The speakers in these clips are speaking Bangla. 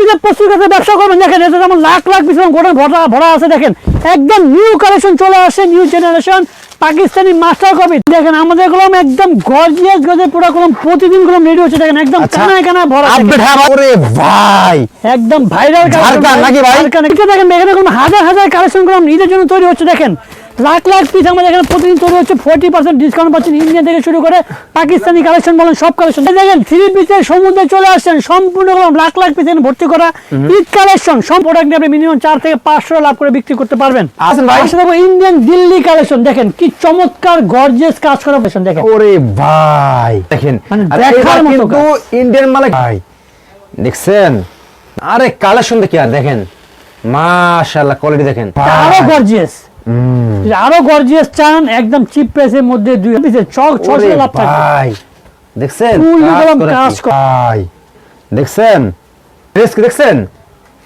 যে প্রচুর কাছে ব্যবসা করবেন দেখেন, এটা যেমন লাখ লাখ পিস গোটা ভরা আছে দেখেন, একদম নিউ কালেকশন চলে আসে, new generation Pakistani master copy. দেখেন আমাদের কলম একদম গর্জিয়াস গজের পুরো কলম প্রতিদিন কলম রেডি হচ্ছে দেখেন, একদম কানায় কানায় ভরা আপডেট। ওরে ভাই একদম ভাইরাল ঝাড়খান নাকি ভাই? দেখেন এখানে কোনো হাজার হাজার কালেকশন কলম নিজের জন্য তৈরি হচ্ছে দেখেন, লাখ লাখ পিস আমাদের এখানে প্রতিদিন তৈরি হচ্ছে। 40% ডিসকাউন্ট পাচ্ছেন, ইন্ডিয়া থেকে শুরু করে পাকিস্তানি কালেকশন বলেন সব কালেকশন। দেখেন 3 পিসের সমুদ্রে চলে আসছেন, সম্পূর্ণ লাখ লাখ পিস এখানে ভর্তি করা ঈদ কালেকশন। সব প্রোডাক্ট নিয়ে আপনি মিনিমাম 4 থেকে 500 লাভ করে বিক্রি করতে পারবেন। আসেন ভাই, আসলে ইন্ডিয়ান দিল্লি কালেকশন দেখেন কি চমৎকার গর্জিয়াস কাজ করা কালেকশন দেখেন। ওরে ভাই দেখেন, মানে আর দেখার এটা মতো কিন্তু ইন্ডিয়ান মাল ভাই, দেখছেন? আরে কালেকশন দেখি আর দেখেন, মাশাআল্লাহ কোয়ালিটি দেখেন, আরো গর্জিয়াস, আরো গর্জিয়াস চান একদম চিপ প্রাইসের মধ্যে 2 পিসের 600 লাভ থাকবে ভাই। দেখছেন কাজ ভাই, দেখছেন ড্রেস কি দেখছেন?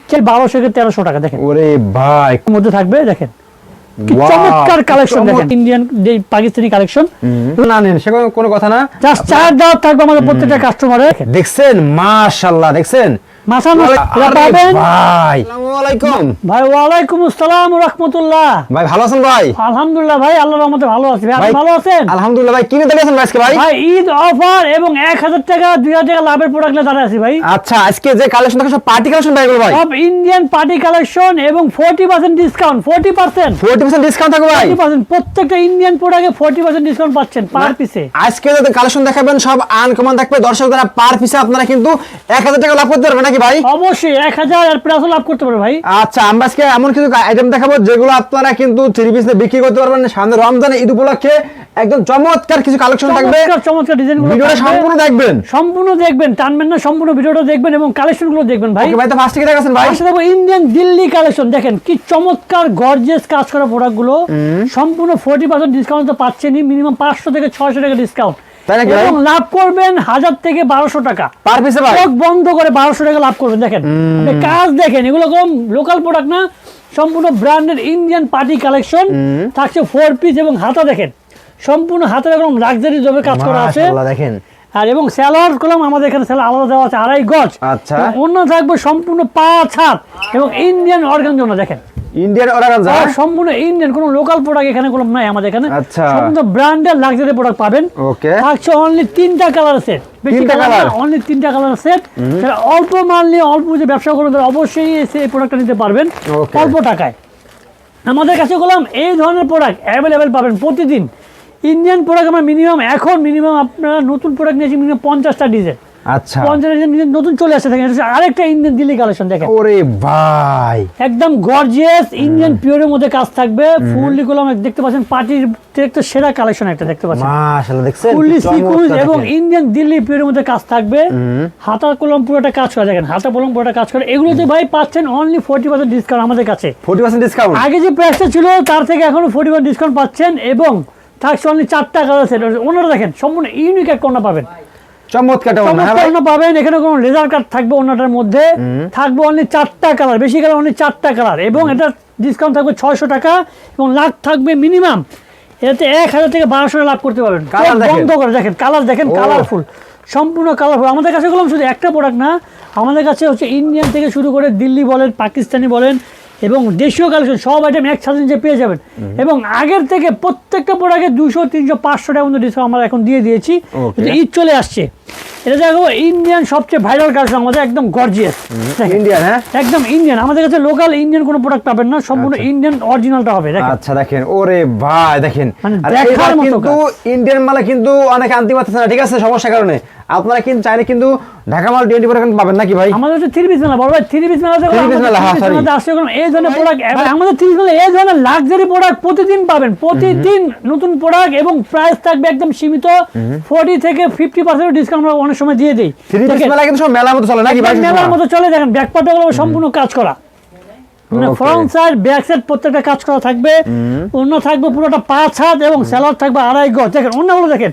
1200 থেকে 1300 টাকা দেখেন ওরে ভাই মধ্যে থাকবে দেখেন কি Wow, চমৎকার কালেকশন চমৎকার। দেখেন, ইন্ডিয়ান যে পাকিস্তানি কালেকশন না নেন সে কোনো কথা না, জাস্ট চার দাও থাকবে আমাদের প্রত্যেকটা কাস্টমারে। দেখছেন মাশাআল্লাহ, দেখছেন মাথা আরে পাবেন ভাই। আসসালামু আলাইকুম ভাই। ওয়ালাইকুম আসসালাম ওয়া রাহমাতুল্লাহ। ভাই, ভালো আছেন ভাই? আলহামদুলিল্লাহ ভাই, আল্লাহর রহমতে ভালো আছি ভাই। আপনি ভালো আছেন? আলহামদুলিল্লাহ ভাই। কিনে দিয়েছেন আজকে ভাই? ভাই ঈদ অফার এবং 1000 টাকা 2000 টাকা লাভের প্রোডাক্ট নিয়ে দাঁড়ায় আছি ভাই। আচ্ছা, আজকে যে কালেকশন দেখো সব পার্টি কালেকশন ভাই, এগুলো ভাই সব ইন্ডিয়ান পার্টি কালেকশন এবং 40% ডিসকাউন্ট, 40% ডিসকাউন্ট থাকবে ভাই। 40% প্রত্যেকটা ইন্ডিয়ান প্রোডাক্টে 40% ডিসকাউন্ট পাচ্ছেন পার পিসে। আজকে যে কালেকশন দেখাবেন সব আনকমন থাকবে, দর্শক যারা পার পিসে আপনারা কিন্তু 1000 টাকা লাভ করতে পারবেন নাকি ভাই? অবশ্যই 1000 আর প্লাস লাভ করতে পারবে ভাই। আচ্ছা, আমরা আজকে এমন কিছু আইটেম দেখাবো যেগুলো আপনারা কিন্তু 3 পিসে বিক্রি করতে পারবেন। সামনে রমজান ঈদ উপলক্ষে একদম চমৎকার কিছু কালেকশন থাকবে, চমৎকার ডিজাইনগুলো ভিডিওটা সম্পূর্ণ দেখবেন, সম্পূর্ণ দেখবেন, টানবেন না, সম্পূর্ণ ভিডিওটা দেখবেন এবং কালেকশনগুলো দেখবেন ভাই। ওকে ভাই, তো ফার্স্ট থেকে দেখাছেন ভাই। আসলে ইন্ডিয়ান দিল্লি কালেকশন দেখেন কি চমৎকার গর্জিয়াস কাজ করা প্রোডাক্টগুলো, সম্পূর্ণ 40% ডিসকাউন্ট তো পাচ্ছেনই, মিনিমাম 500 থেকে 600 টাকা ডিসকাউন্ট তাই নাকি ভাই? এবং লাভ করবেন 1000 থেকে 1200 টাকা পার পিসে ভাই, চোখ বন্ধ করে 1200 টাকা লাভ করবেন। দেখেন আপনি কাজ দেখেন, এগুলো কম লোকাল প্রোডাক্ট না, সম্পূর্ণ ব্র্যান্ডেড ইন্ডিয়ান পার্টি কালেকশন থাকছে 4 পিস এবং হাতা দেখেন সম্পূর্ণ হাতের এরকম লাক্সারি জবে কাজ করা আছে। মাশাআল্লাহ দেখেন, আর এবং সালোয়ার কলম আমাদের এখানে সালোয়ার আলাদা দেওয়া আছে 2.5 গজ। আচ্ছা, অন্য থাকবে সম্পূর্ণ 5 হাত এবং ইন্ডিয়ান অর্গানজা দেখেন, ইন্ডিয়ান অর্গানজা সম্পূর্ণ ইন্ডিয়ান, কোনো লোকাল প্রোডাক্ট এখানে কোনো নাই আমাদের এখানে। আচ্ছা, সম্পূর্ণ ব্র্যান্ডেড লাক্সারি প্রোডাক্ট পাবেন। ওকে, থাকছে অনলি 3টা কালার সেট, বেশি কালার অনলি 3টা কালার সেট। যারা অল্প মাল নিয়ে অল্প যে ব্যবসা করবেন তারা অবশ্যই এই প্রোডাক্টটা নিতে পারবেন অল্প টাকায়। আমাদের কাছে বললাম এই ধরনের প্রোডাক্ট অ্যাভেলেবেল পাবেন প্রতিদিন। ইন্ডিয়ান প্রোডাক্ট আমরা মিনিমাম আপনারা নতুন প্রোডাক্ট নিয়েছি মিনিমাম 50টা ডিজাইন। আচ্ছা, 50 ডিজাইন নতুন চলে আসছে দেখেন, আরেকটা ইন্ডিয়ান দিল্লি কালেকশন দেখেন। ওরে ভাই একদম গর্জিয়াস ইন্ডিয়ান পিওরের মধ্যে কাজ থাকবে, ফুললি কলম দেখতে পাচ্ছেন, পার্টির একটা সেরা কালেকশন একটা দেখতে পাচ্ছেন, মাশাআল্লাহ দেখছেন ফুললি সিকোয়েন্স এবং ইন্ডিয়ান দিল্লি পিওরের মধ্যে কাজ থাকবে। হাতার কলম পুরোটা কাজ করা দেখেন, হাতা কলম পুরোটা কাজ করে। এগুলোতে ভাই পাচ্ছেন অনলি 40% ডিসকাউন্ট আমাদের কাছে। 40% ডিসকাউন্ট, আগে যে প্রাইসটা ছিল তার থেকে এখনো 40% ডিসকাউন্ট পাচ্ছেন এবং থাকছে অনলি 4টা কালার সেট। ওনারা দেখেন সম্পূর্ণ ইউনিক এক কোণা পাবেন, চমৎকার পাবেন। এখানে কোনো লেজার কাট থাকবে ওনাটার মধ্যে, থাকবে অনলি 4টা কালার, বেশি কালার অনলি 4টা কালার এবং এটা ডিসকাউন্ট থাকবে 600 টাকা এবং লাভ থাকবে মিনিমাম। এতে 1000 থেকে 1200 লাভ করতে পারবেন। বন্ধ করে দেখেন কালার দেখেন, কালারফুল, সম্পূর্ণ কালারফুল। আমাদের কাছে বললাম শুধু একটা প্রোডাক্ট না, আমাদের কাছে হচ্ছে ইন্ডিয়ান থেকে শুরু করে দিল্লি বলেন, পাকিস্তানি বলেন এবং দেশীয় কালেকশন সব আইটেম একসাথে যে পেয়ে যাবেন। এবং আগের থেকে প্রত্যেকটা প্রোডাক্টে 200, 300, 500 টাকা মতো ডিসকাউন্ট আমরা এখন দিয়ে দিয়েছি। ঈদ চলে আসছে, এটা দেখো ইন্ডিয়ান সবচেয়ে ভাইরাল কালেকশন আমাদের, একদম গর্জিয়াস ইন্ডিয়ান, হ্যাঁ একদম ইন্ডিয়ান। আমাদের কাছে লোকাল ইন্ডিয়ান কোনো প্রোডাক্ট পাবেন না, সম্পূর্ণ ইন্ডিয়ান অরিজিনালটা হবে। আচ্ছা দেখেন, ওরে ভাই দেখেন, আর দেখার মতো কিন্তু ইন্ডিয়ান মালে কিন্তু অনেকে আনতে পারতেছে না, ঠিক আছে, সমস্যার কারণে। আপনারা কিন্তু চাইলে কিন্তু ঢাকা মাল 20% পাবেন নাকি ভাই? আমাদের হচ্ছে 3 পিস মেলা, বড় ভাই 3 পিস মেলা আছে, এই ধরনের প্রোডাক্ট আমাদের 3 পিস মেলা, এই ধরনের লাক্সারি প্রোডাক্ট প্রতিদিন পাবেন, প্রতিদিন নতুন প্রোডাক্ট এবং প্রাইস থাকবে একদম সীমিত। 40 থেকে 50% ডিসকাউন্ট আমরা অনেক সময় দিয়ে দিই। 3 পিস মেলা কিন্তু সব মেলার মতো চলে নাকি ভাই? মেলার মতো চলে। দেখেন ব্যাকপার্টগুলো সম্পূর্ণ কাজ করা, মানে ফ্রন্ট সাইড ব্যাক সাইড প্রত্যেকটা কাজ করা থাকবে। অন্য থাকবে পুরোটা 5 হাত এবং সালোয়ার থাকবে 2.5 গজ। দেখেন অন্যগুলো দেখেন,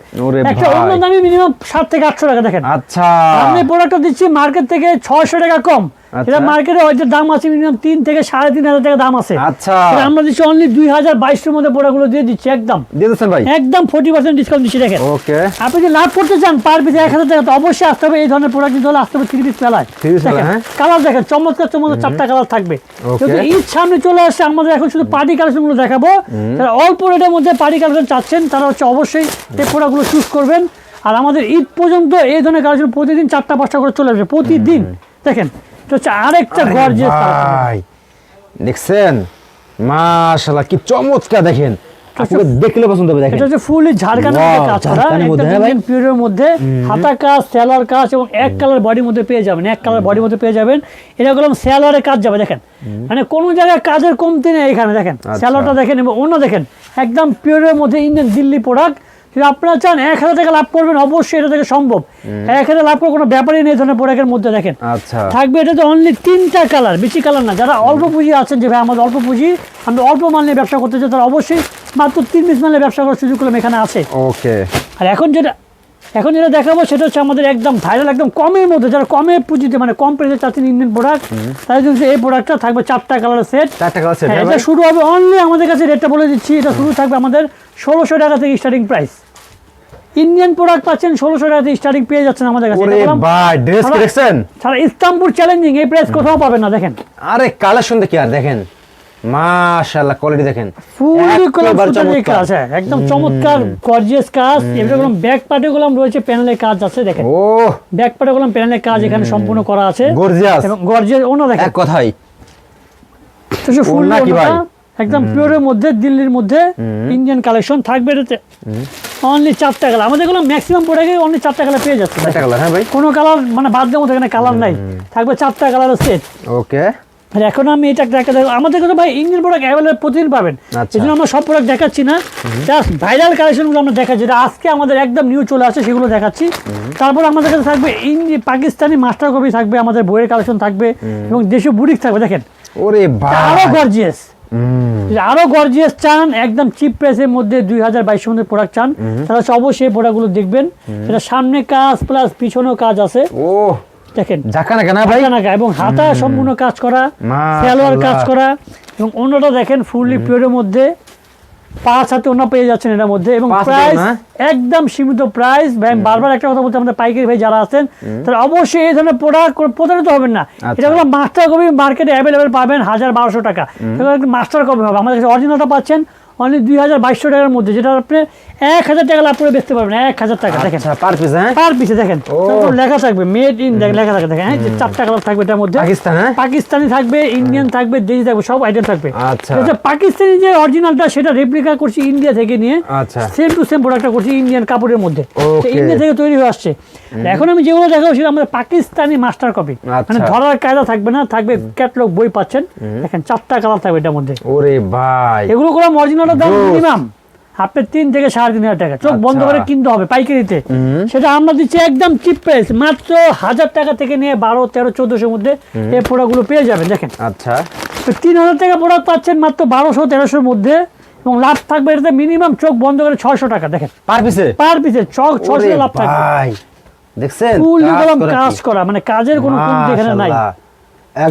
একটা অন্য দামি মিনিমাম 7 থেকে 800 টাকা দেখেন। আচ্ছা, আমি প্রোডাক্টটা দিচ্ছি মার্কেট থেকে 600 টাকা কম, এটা মার্কেটে হয়তো দাম আছে মিনিমাম 3 থেকে 3,500 টাকা দাম আছে। আচ্ছা এটা আমরা দিচ্ছি অনলি 2022 এর মধ্যে প্রোডাক্টগুলো দিয়ে দিচ্ছি একদম দিয়ে দিচ্ছেন ভাই একদম 40% ডিসকাউন্ট দিচ্ছি দেখেন। ওকে আপনি যদি লাভ করতে চান পার পিস 1000 টাকা তো অবশ্যই আসতে হবে এই ধরনের প্রোডাক্ট যদি হলে আসতে হবে 3 পিস মেলায়। হ্যাঁ কালার দেখেন চমৎকার চমৎকার 4টা কালার থাকবে। যদি ঈদ সামনে চলে আসছে আমাদের এখন শুধু পার্টি কালেকশনগুলো দেখাবো। যারা অল্প রেটের মধ্যে পার্টি কালেকশন চাচ্ছেন তারা হচ্ছে অবশ্যই এই প্রোডাক্টগুলো চুজ করবেন। আর আমাদের ঈদ পর্যন্ত এই ধরনের কালেকশন প্রতিদিন 4টা-5টা করে চলে আসবে প্রতিদিন। দেখেন এটা হচ্ছে আরেকটা গর্জিয়াস ভাই দেখছেন মাশাআল্লাহ কি চমৎকার দেখেন আপনাকে দেখলে পছন্দ হবে দেখেন এটা হচ্ছে ফুলি ঝাড়খানের মধ্যে কাজ করা একদম পিওরের মধ্যে হাতা কাজ সেলার কাজ এবং এক কালার বডির মধ্যে পেয়ে যাবেন এক কালার বডির মধ্যে পেয়ে যাবেন। এটা গেলাম সেলারের কাজ যাবে দেখেন মানে কোনো জায়গায় কাজের কমতি নেই এখানে দেখেন সেলারটা দেখেন এবং অন্য দেখেন একদম পিওরের মধ্যে ইন্ডিয়ান দিল্লি প্রোডাক্ট। যদি আপনারা চান 1000 টাকা লাভ করবেন অবশ্যই এটা থেকে সম্ভব। 1000 লাভ করার কোনো ব্যাপারই নেই এই ধরনের প্রোডাক্টের মধ্যে দেখেন থাকবে এটাতে অনলি 3টা কালার বেশি কালার না। যারা অল্প পুঁজি আছেন যে ভাই আমাদের অল্প পুঁজি আমরা অল্প মাল নিয়ে ব্যবসা করতে চাই তারা অবশ্যই মাত্র 3 পিস মালে ব্যবসা করার সুযোগ করলাম এখানে আছে। ওকে আর এখন যেটা দেখাবো সেটা হচ্ছে আমাদের একদম ভাইরাল একদম কমের মধ্যে যারা কমে পুঁজিতে মানে কম প্রাইসে চাচ্ছেন ইন্ডিয়ান প্রোডাক্ট তাদের জন্য এই প্রোডাক্টটা থাকবে 4টা কালারের সেট। এটা শুরু হবে অনলি আমাদের কাছে রেটটা বলে দিচ্ছি এটা শুরু থাকবে আমাদের 1600 টাকা থেকে স্টার্টিং প্রাইস। ইন্ডিয়ান প্রোডাক্ট পাচ্ছেন 1600 টাকা থেকে স্টার্টিং পেয়ে যাচ্ছেন আমাদের কাছে। ওরে ভাই ড্রেস কালেকশন সারা ইস্তাম্বুল চ্যালেঞ্জিং এই প্রাইস কোথাও পাবেন না দেখেন। আরে কালেকশন দেখি আর দেখেন মাশাআল্লাহ কোয়ালিটি দেখেন ফুল কোয়ালিটি কাজ আছে একদম চমৎকার গর্জিয়াস কাজ। এগুলো ব্যাক পার্টে গুলাম রয়েছে প্যানেলের কাজ আছে দেখেন ও ব্যাক পার্টে গুলাম প্যানেলের কাজ এখানে সম্পূর্ণ করা আছে গর্জিয়াস এবং গর্জিয়াস ওনা দেখেন এক কথাই তো ফুল নাকি ভাই একদম পিওরের মধ্যে দিল্লির মধ্যে ইন্ডিয়ান কালেকশন থাকবে এটাতে অনলি 4টা কালার। আমাদের গুলো ম্যাক্সিমাম প্রোডাক্টে অনলি 4টা কালার পেয়ে যাচ্ছে 4টা কালার হ্যাঁ ভাই কোনো কালার মানে বাদ দেওয়া এখানে কালার নাই থাকবে 4টা কালারের সেট। ওকে আর এখন আমি এটা দেখা দেখো আমাদের কাছে ভাই ইন্ডিয়ান প্রোডাক্ট অ্যাভেলেবল প্রতিদিন পাবেন এই জন্য আমরা সব প্রোডাক্ট দেখাচ্ছি না জাস্ট ভাইরাল কালেকশনগুলো আমরা দেখাচ্ছি যেটা আজকে আমাদের একদম নিউ চলে আসছে সেগুলো দেখাচ্ছি। তারপর আমাদের কাছে থাকবে পাকিস্তানি মাস্টার কপি থাকবে আমাদের বইয়ের কালেকশন থাকবে এবং দেশীয় বুটিক থাকবে দেখেন ওরে ভাই আরো গর্জিয়াস আরো গর্জিয়াস চান একদম চিপ প্রাইসের মধ্যে 2022 মধ্যে প্রোডাক্ট চান তাহলে অবশ্যই এই প্রোডাক্টগুলো দেখবেন। এটা সামনে কাজ প্লাস পিছনেও কাজ আছে ও দেখেন জাকানাকা না ভাই জাকানাকা এবং হাতা সম্পূর্ণ কাজ করা সালোয়ার কাজ করা এবং অন্যটা দেখেন ফুললি পিওরের মধ্যে 5 হাতে অন্য পেয়ে যাচ্ছেন এর মধ্যে এবং প্রাইস একদম সীমিত প্রাইস ভাই বারবার একটা কথা বলতে আমাদের পাইকারি ভাই যারা আছেন তারা অবশ্যই এই ধরনের প্রোডাক্ট প্রতারিত হবেন না। এটা হলো মাস্টার কপি মার্কেটে অ্যাভেলেবেল পাবেন 1000-1200 টাকা মাস্টার কপি হবে আমাদের কাছে অরিজিনালটা পাচ্ছেন অনলি 2200 টাকার মধ্যে যেটা আপনি 1000 টাকা লাভ করে বেচতে পারবেন 1000 টাকা দেখেন পার পিস হ্যাঁ পার পিসে দেখেন লেখা থাকবে মেড ইন লেখা থাকে দেখেন যে 4টা কালার থাকবে এটার মধ্যে পাকিস্তানি থাকবে ইন্ডিয়ান থাকবে দেশি থাকবে সব আইটেম থাকবে। আচ্ছা পাকিস্তানি যে অরিজিনালটা সেটা রেপ্লিকা করছি ইন্ডিয়া থেকে নিয়ে সেম টু সেম প্রোডাক্টটা করছি ইন্ডিয়ান কাপড়ের মধ্যে ইন্ডিয়া থেকে তৈরি হয়ে আসছে। এখন আমি যেগুলো দেখাবো সেটা আমাদের পাকিস্তানি মাস্টার কপি মানে ধরার কায়দা থাকবে না থাকবে ক্যাটালগ বই পাচ্ছেন দেখেন 4টা কালার থাকবে এটার মধ্যে। ওরে ভাই এগুলো করে অরিজিনাল দাম মিনিমাম আপনার 3 থেকে 3,500 টাকা চোখ বন্ধ করে কিনতে হবে পাইকারিতে সেটা আমরা দিচ্ছি একদম চিপ প্রাইস মাত্র 1000 টাকা থেকে নিয়ে 12, 13, 1400 মধ্যে এই প্রোডাক্টগুলো পেয়ে যাবেন দেখেন। আচ্ছা তো 3000 টাকা প্রোডাক্ট পাচ্ছেন মাত্র 1200, 1300 মধ্যে এবং লাভ থাকবে এটাতে মিনিমাম চোখ বন্ধ করে 600 টাকা দেখেন পার পিসে 600 লাভ থাকবে ভাই দেখছেন ফুল কাজ করা মানে কাজের কোনো কমতি এখানে নাই।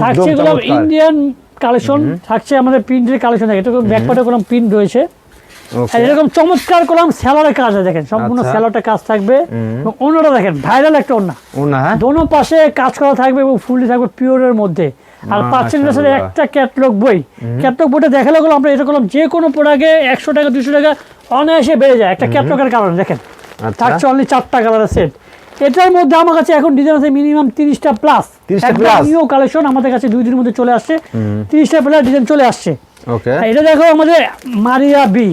থাকছে এগুলো ইন্ডিয়ান কালেকশন থাকছে আমাদের প্রিন্টের কালেকশন থাকে এটা ব্যাকপার্টে কোনো প্রিন্ট রয়েছে এরকম চমৎকার করলাম সেলারের কাজ দেখেন সম্পূর্ণ সেলারটা কাজ থাকবে এবং অন্যটা দেখেন ভাইরাল একটা ওন্না দোনো পাশে কাজ করা থাকবে এবং ফুললি থাকবে পিওরের মধ্যে। আর পাচ্ছেন একটা ক্যাটালগ বইটা দেখালে আমরা এটা করলাম যে কোনো প্রোডাক্টে 100 টাকা 200 টাকা অনায়াসে বেড়ে যায় একটা ক্যাটালগের কারণে দেখেন থাকছে অনলি 4টা কালারের সেট। এটার মধ্যে আমার কাছে এখন ডিজাইন আছে মিনিমাম 30টা প্লাস নিউ কালেকশন আমাদের কাছে 2 দিনের মধ্যে চলে আসছে 30টা প্লাস ডিজাইন চলে আসছে। এটা দেখো আমাদের মারিয়া বি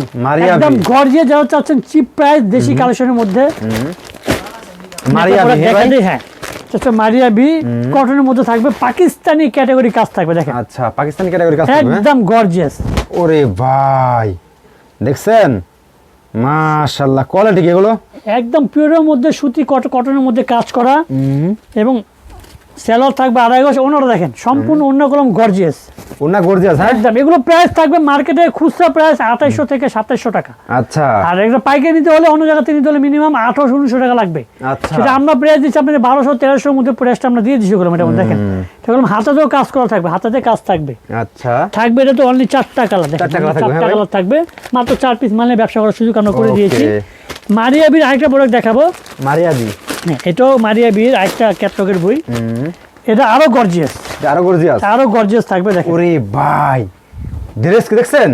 একদম গর্জিয়াস যারা চাচ্ছেন চিপ প্রাইস দেশি কালেকশনের মধ্যে মারিয়া বি কটনের মধ্যে থাকবে পাকিস্তানি ক্যাটাগরি কাজ থাকবে দেখেন। আচ্ছা পাকিস্তানি ক্যাটাগরি কাজ একদম গর্জিয়াস। ওরে ভাই দেখছেন মাশাআল্লাহ কোয়ালিটি কি এগুলো একদম পিওরের মধ্যে সুতি কটনের মধ্যে কাজ করা এবং সেলার থাকবে 2.5 গজ ওনারা দেখেন সম্পূর্ণ অন্য কলম গর্জিয়াস ওনা গর্জিয়াস হ্যাঁ একদম এগুলো প্রাইস থাকবে মার্কেটে খুচরা প্রাইস 2800 থেকে 2700 টাকা। আচ্ছা আর একটা পাইকারি নিতে হলে অন্য জায়গা থেকে নিতে হলে মিনিমাম 1800-1900 টাকা লাগবে। আচ্ছা সেটা আমরা প্রাইস দিচ্ছি আপনাদের 1200-1300 মধ্যে প্রাইসটা আমরা দিয়ে দিচ্ছি ওগুলো ম্যাডাম দেখেন। এগুলো হাতাতেও কাজ করা থাকবে, হাতাতে কাজ থাকবে। আচ্ছা থাকবে এটা তো অনলি 4টা কালার দেখেন, 4টা কালার থাকবে, 4টা কালার থাকবে, মাত্র 4 পিস মানে ব্যবসা করার সুযোগ আমরা করে দিয়েছি। Okay. মারিয়া বির আরেকটা প্রোডাক্ট দেখাবো। মারিয়াদি হ্যাঁ, এটাও মারিয়া বির আরেকটা ক্যাটলগের বই। এটা আরো গর্জিয়াস, আরো গর্জিয়াস, আরো গর্জিয়াস থাকবে দেখেন। ওরে ভাই ড্রেস কি দেখছেন,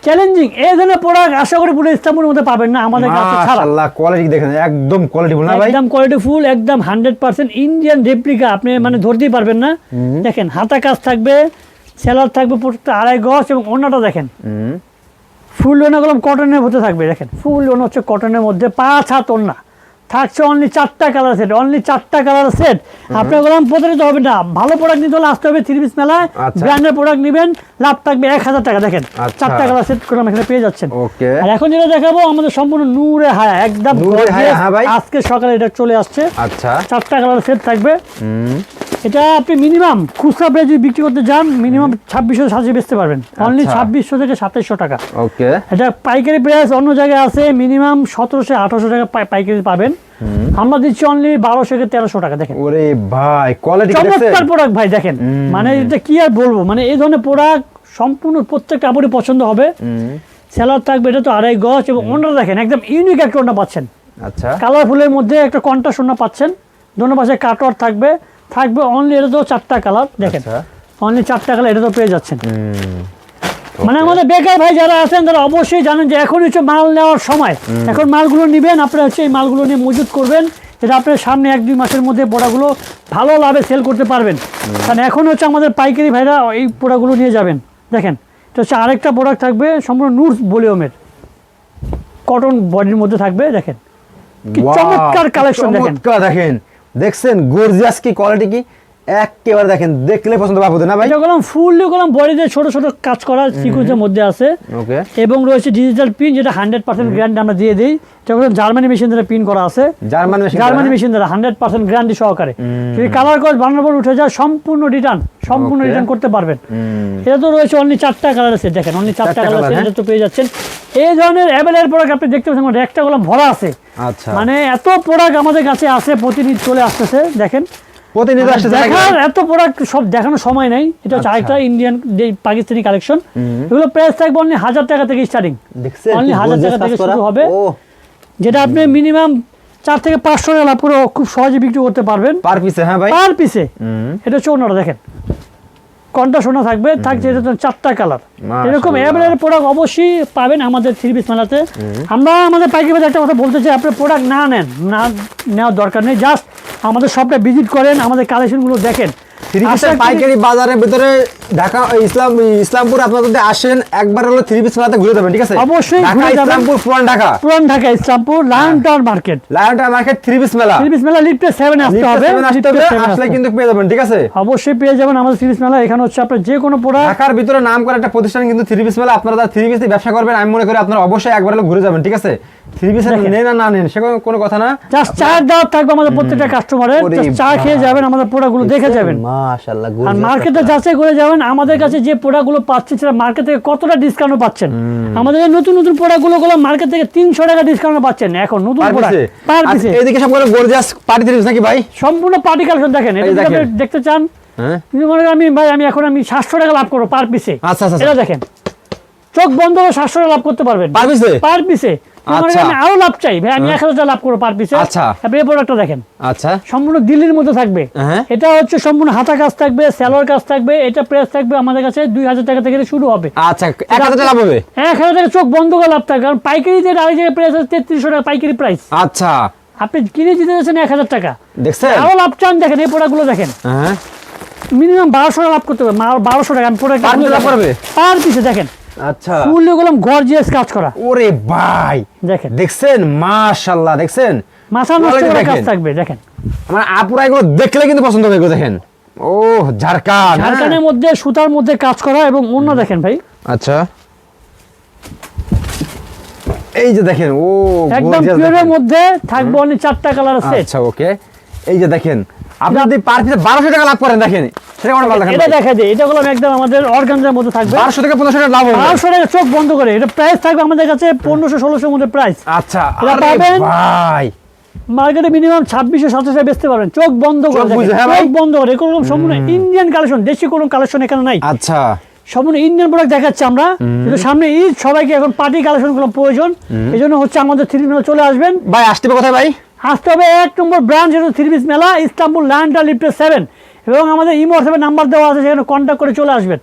চ্যালেঞ্জিং এই ধরনের প্রোডাক্ট আশা করি পুরো ইস্তাম্বুলের মধ্যে পাবেন না আমাদের কাছে ছাড়া। মাশাআল্লাহ কোয়ালিটি দেখেন একদম কোয়ালিটিফুল না ভাই, একদম কোয়ালিটিফুল, একদম 100% ইন্ডিয়ান রেপ্লিকা, আপনি মানে ধরতেই পারবেন না। দেখেন হাতা কাজ থাকবে, সেলার থাকবে প্রত্যেকটা 2.5 গজ এবং ওড়নাটা দেখেন ফুল ওড়নাগুলো কটনের মধ্যে থাকবে। দেখেন ফুল ওড়না হচ্ছে কটনের মধ্যে, 5 হাত ওড়না থাকছে, অনলি 4টা কালার সেট, অনলি 4টা কালার সেট। আপনার গরম প্রতারিত হবে না, ভালো প্রোডাক্ট নিতে হলে আসতে হবে 3 পিস মেলায়, ব্র্যান্ডের প্রোডাক্ট নেবেন, লাভ থাকবে 1000 টাকা। দেখেন 4টা কালার সেট করে এখানে পেয়ে যাচ্ছেন। ওকে আর এখন যেটা দেখাবো আমাদের সম্পূর্ণ নূরে হায়া, একদম হায়া, হ্যাঁ ভাই। আজকে সকালে এটা চলে আসছে। আচ্ছা 4টা কালার সেট থাকবে। এটা আপনি মিনিমাম খুচরা প্রাইস যদি বিক্রি করতে যান মিনিমাম 2600 বেচতে পারবেন, অনলি 2600 থেকে 2700 টাকা। ওকে এটা পাইকারি প্রাইস অন্য জায়গায় আছে মিনিমাম 1700-1800 টাকা পাইকারি পাবেন, আমরা দিচ্ছি অনলি 1200 থেকে 1300 টাকা। দেখেন ওরে ভাই কোয়ালিটি চমৎকার প্রোডাক্ট ভাই, দেখেন মানে এটা কি আর বলবো, মানে এই ধরনের প্রোডাক্ট সম্পূর্ণ প্রত্যেকটা কাপড়ই পছন্দ হবে। সেলার থাকবে, এটা তো 2.5 গজ এবং ওড়না দেখেন একদম ইউনিক একটা ওড়না পাচ্ছেন, আচ্ছা কালারফুলের মধ্যে একটা কন্ট্রাস্ট ওড়না পাচ্ছেন, দোনো পাশে কাটওয়ার্ক থাকবে অনলি, এটা তো 4টা কালার দেখেন, অনলি 4টা কালার এটা তো পেয়ে যাচ্ছেন। মানে আমাদের বেকার ভাই যারা আছেন তারা অবশ্যই জানেন যে এখন হচ্ছে মাল নেওয়ার সময়, এখন মালগুলো নেবেন, আপনারা হচ্ছে এই মালগুলো নিয়ে মজুত করবেন, যেটা আপনার সামনে 1-2 মাসের মধ্যে প্রোডাক্টগুলো ভালো লাভে সেল করতে পারবেন। কারণ এখন হচ্ছে আমাদের পাইকারি ভাইরা এই প্রোডাক্টগুলো নিয়ে যাবেন। দেখেন এটা হচ্ছে আরেকটা প্রোডাক্ট থাকবে সম্পূর্ণ নুটস ভলিউমের কটন বডির মধ্যে থাকবে। দেখেন কি চমৎকার কালেকশন, দেখেন দেখছেন গর্জিয়াস কি কোয়ালিটি কি একেবারে দেখেন দেখলে পছন্দ পাবো না ভাই। এটা গলাম ফুললি গলাম বডিতে ছোট ছোট কাজ করা সিকোয়েন্সের মধ্যে আছে। ওকে এবং রয়েছে ডিজিটাল পিন, যেটা 100% গ্যারান্টি আমরা দিয়ে দেই। এটা হলো জার্মানি মেশিন দ্বারা পিন করা আছে, জার্মানি মেশিন দ্বারা 100% গ্যারান্টি সহকারে। যদি কালার কস বানানোর পর উঠে যায় সম্পূর্ণ রিটার্ন করতে পারবেন। এটা তো রয়েছে অনলি 4টা কালার আছে, দেখেন অনলি 4টা কালার আছে, এটা তো পেয়ে যাচ্ছেন। এই ধরনের অ্যাভেলেবল প্রোডাক্ট আপনি দেখতে পাচ্ছেন একটা গলাম ভরা আছে। আচ্ছা মানে এত প্রোডাক্ট আমাদের কাছে আছে, প্রতিদিন চলে আসতেছে। দেখেন প্রতিনিধি আসছে দেখার এত প্রোডাক্ট সব দেখানোর সময় নাই। এটা হচ্ছে আরেকটা ইন্ডিয়ান পাকিস্তানি কালেকশন, এগুলো প্রাইস থাকবে অনলি 1000 টাকা থেকে স্টার্টিং, অনলি 1000 টাকা থেকে শুরু হবে, যেটা আপনি মিনিমাম 4 থেকে 500 টাকা লাভ করে খুব সহজে বিক্রি করতে পারবেন পার পিসে। হ্যাঁ ভাই পার পিসে। এটা হচ্ছে ওনারা দেখেন কন্টা সোনা থাকবে, থাকছে এটা 4টা কালার। এরকম অ্যাভেলেবল প্রোডাক্ট অবশ্যই পাবেন আমাদের 3 পিস মেলাতে। আমরা আমাদের পাইকারি বাজারে একটা কথা বলতে চাই, আপনি প্রোডাক্ট না নেন, না নেওয়ার দরকার নেই, জাস্ট আমাদের শপটা ভিজিট করেন, আমাদের কালেকশনগুলো দেখেন। পাইকারি বাজারের ভিতরে ঢাকা ইসলামপুর আপনারা যদি আসেন একবার হলো 3 পিস মেলাতে ঘুরে যাবেন, ঠিক আছে? অবশ্যই ঢাকা ইসলামপুর পুরান Dhaka Islampur lion tower market 3 piece মেলা লিফটে 7 আসতে হবে, আসলে কিন্তু পেয়ে যাবেন, ঠিক আছে? অবশ্যই পেয়ে যাবেন আমাদের 3 পিস মেলা। এখানে হচ্ছে আপনার যে কোনো প্রোডাক্ট, ঢাকার ভিতরে নাম করা একটা প্রতিষ্ঠান কিন্তু 3 পিস মেলা। আপনারা 3 পিস দিয়ে ব্যবসা করবেন, আমি মনে করি আপনারা অবশ্যই একবার হলো ঘুরে যাবেন, ঠিক আছে? 3 পিস নেন না নেন সে কোনো কথা না, জাস্ট চা দাও থাকবে আমাদের প্রত্যেকটা কাস্টমারের, চা খেয়ে যাবেন, আমাদের প্রোডাক্টগুলো দেখে যাবেন, মাশাআল্লাহ। আর মার্কেটে যাচাই করে যাবেন আমাদের কাছে যে প্রোডাক্টগুলো পাচ্ছেন সেটা মার্কেট থেকে কতটা ডিসকাউন্ট পাচ্ছেন। আমাদের এই নতুন প্রোডাক্টগুলো মার্কেট থেকে 300 টাকা ডিসকাউন্ট পাচ্ছেন এখন নতুন প্রোডাক্ট পার পিসে। এইদিকে সবগুলো গর্জিয়াস পার্টি 3 পিস নাকি ভাই? সম্পূর্ণ পার্টি কালেকশন দেখেন, এটা আপনি দেখতে চান? হ্যাঁ মনে করেন আমি এখন 700 টাকা লাভ করব পার পিসে। আচ্ছা আচ্ছা এটা দেখেন চোখ বন্ধ করে 700 টাকা লাভ করতে পারবেন পার পিসে। আমি আরো লাভ চাই ভাই, আমি 1000 টাকা লাভ করবো পার পিসে। আচ্ছা এই প্রোডাক্টটা দেখেন, আচ্ছা সম্পূর্ণ দিল্লির মধ্যে থাকবে। এটা হচ্ছে সম্পূর্ণ হাতা কাজ থাকবে, সেলোয়ার কাজ থাকবে। এটা প্রাইস থাকবে আমাদের কাছে 2000 টাকা থেকে শুরু হবে। আচ্ছা 1000 টাকা লাভ হবে, 1000 টাকা চোখ বন্ধ করে লাভ থাকবে। কারণ পাইকারিতে আরেক জায়গায় প্রাইস আছে 3300 টাকা পাইকারি প্রাইস। আচ্ছা আপনি কিনে দিতে যাচ্ছেন 1000 টাকা, দেখছেন আরো লাভ চান দেখেন এই প্রোডাক্টগুলো দেখেন। হ্যাঁ মিনিমাম 1200 টাকা লাভ করতে হবে, 1200 টাকা আমি প্রোডাক্ট লাভ করবে পার পিসে। দেখেন আচ্ছা ফুল এগুলো গর্জিয়াস কাজ করা। ওরে ভাই দেখেন দেখছেন মাশাআল্লাহ, দেখছেন মাথা নষ্ট করা কাজ থাকবে। দেখেন আমার আপুরা এগুলো দেখলে কিন্তু পছন্দ হবে, দেখেন ও ঝাড়খানের মধ্যে সুতার মধ্যে কাজ করা এবং অন্য দেখেন ভাই। আচ্ছা এই যে দেখেন ও একদম পিওরের মধ্যে থাকবে অনলি 4টা কালার আছে। আচ্ছা ওকে এই যে দেখেন আপনি যদি পার পিসে 1200 টাকা লাভ করেন, দেখেন সেটা কোন মাল দেখেন এটা দেখা যায়, এটা হলো একদম আমাদের অর্গানজার মধ্যে থাকবে 1200 থেকে 1500 টাকা লাভ হবে 1200 টাকা চোখ বন্ধ করে। এটা প্রাইস থাকবে আমাদের কাছে 1500-1600 এর মধ্যে প্রাইস। আচ্ছা এটা আরে পাবেন ভাই মার্কেটে মিনিমাম 2600-2700 বেচতে পারবেন চোখ বন্ধ করে। চোখ বুঝে, দেখেন, হ্যাঁ ভাই। চোখ বন্ধ করে। এরকম সম্পূর্ণ ইন্ডিয়ান কালেকশন, দেশি কোনো কালেকশন এখানে নাই। আচ্ছা সম্পূর্ণ ইন্ডিয়ান প্রোডাক্ট দেখাচ্ছি আমরা, কিন্তু সামনে ঈদ, সবাইকে এখন পার্টি কালেকশন গুলো প্রয়োজন। এই জন্য হচ্ছে আমাদের থ্রি পিস চলে আসবেন। ভাই আসতে হবে কোথায় ভাই? আসতে হবে 1 নম্বর ব্রাঞ্চ যেটা থ্রি পিস মেলা, ইস্তাম্বুল ল্যান্ডটা লিফটে 7, এবং আমাদের ইমো হোয়াটসঅ্যাপে নাম্বার দেওয়া আছে, সেখানে কন্ট্যাক্ট করে চলে আসবেন।